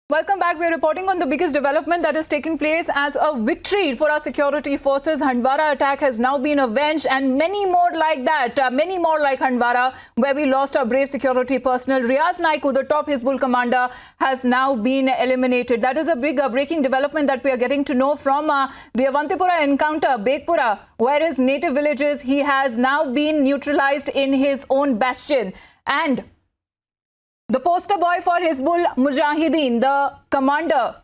Welcome back. We are reporting on the biggest development that is taking place as a victory for our security forces. Handwara attack has now been avenged, and many more like that, many more like Handwara, where we lost our brave security personnel. Riaz Naiku, the top Hizbul commander, has now been eliminated. That is a big breaking development that we are getting to know from the Avantipura encounter, Bekpura, where his native village is. He has now been neutralized in his own bastion. And the poster boy for Hizbul Mujahideen, the commander,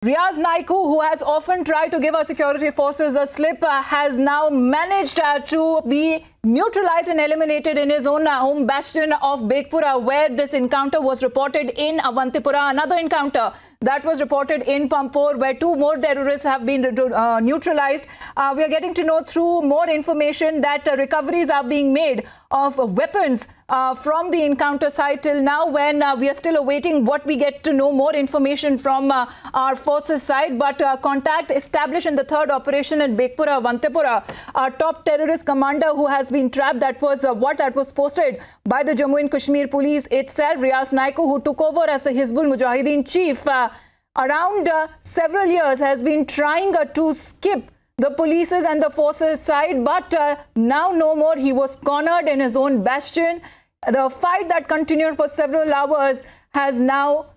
Riaz Naiku, who has often tried to give our security forces a slip, has now managed to be neutralized and eliminated in his own home bastion of Bekpura, where this encounter was reported in Avantipura. Another encounter that was reported in Pampore, where two more terrorists have been neutralized. We are getting to know through more information that recoveries are being made of weapons from the encounter site till now, when we are still awaiting what we get to know more information from our forces side. But contact established in the third operation at Bekpura, Avantipura. Our top terrorist commander who has been trapped, that was that was posted by the Jammu and Kashmir police itself. Riaz Naiku, who took over as the Hizbul Mujahideen chief around several years, has been trying to skip the police's and the forces side, but now no more. He was cornered in his own bastion. The fight that continued for several hours has now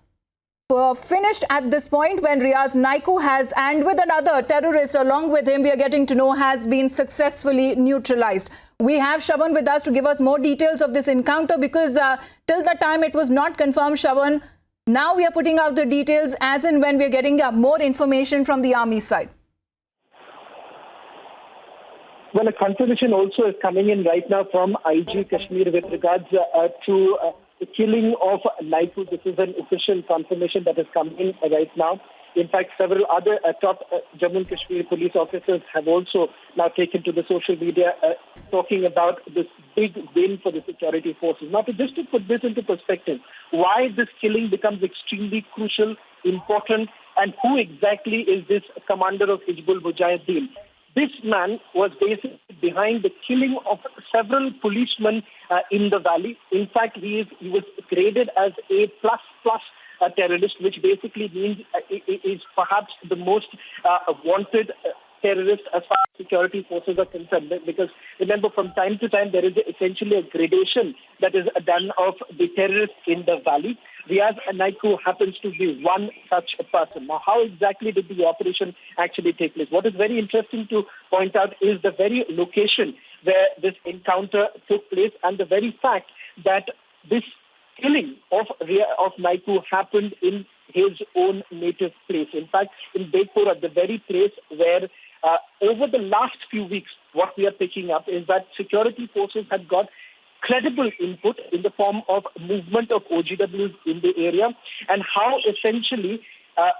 finished at this point, when Riaz Naiku has, and with another terrorist along with him, we are getting to know, has been successfully neutralized. We have Shravan with us to give us more details of this encounter, because till the time it was not confirmed, Shravan. Now we are putting out the details as and when we are getting more information from the army side. Well, a confirmation also is coming in right now from IG Kashmir with regards to the killing of Naiku. This is an official confirmation that has come in right now. In fact, several other top Jammu and Kashmir police officers have also now taken to the social media talking about this big win for the security forces. Now, just to put this into perspective, why this killing becomes extremely crucial, important, and who exactly is this commander of Hizbul Mujahideen? This man was basically behind the killing of several policemen in the valley. In fact, he was graded as a ++ terrorist, which basically means is perhaps the most wanted terrorist as far as security forces are concerned. Because remember, from time to time, there is essentially a gradation that is done of the terrorists in the valley. Riaz Naiku happens to be one such a person. Now, how exactly did the operation actually take place? What is very interesting to point out is the very location where this encounter took place, and the very fact that this killing of Naiku happened in his own native place. In fact, in Bekpura, the very place where over the last few weeks, what we are picking up is that security forces had got credible input in the form of movement of OGWs in the area, and how essentially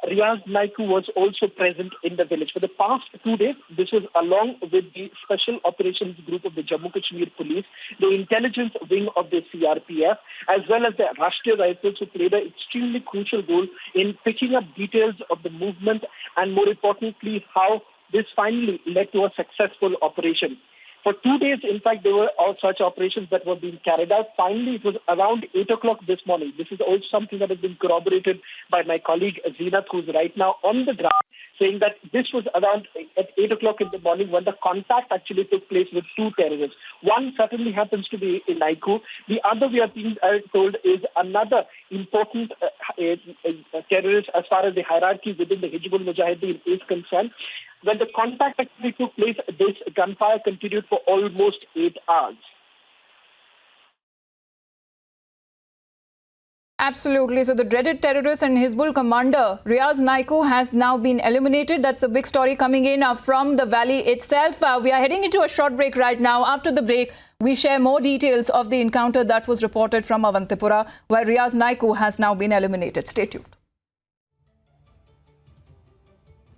Riaz Naiku was also present in the village. For the past 2 days, this was along with the Special Operations Group of the Jammu Kashmir Police, the intelligence wing of the CRPF, as well as the Rashtriya Rifles, who played an extremely crucial role in picking up details of the movement, and more importantly, how this finally led to a successful operation. For 2 days, in fact, there were all such operations that were being carried out. Finally, it was around 8 o'clock this morning. This is also something that has been corroborated by my colleague Zeenat, who's right now on the ground, saying that this was around at 8 o'clock in the morning when the contact actually took place with two terrorists. One certainly happens to be in Naiku. The other, we are being told, is another important terrorist as far as the hierarchy within the Hizbul Mujahideen is concerned. When the contact actually took place, this gunfire continued for almost 8 hours. Absolutely. So the dreaded terrorist and Hizbul commander, Riaz Naiku, has now been eliminated. That's a big story coming in from the valley itself. We are heading into a short break right now. After the break, we share more details of the encounter that was reported from Avantipura, where Riaz Naiku has now been eliminated. Stay tuned.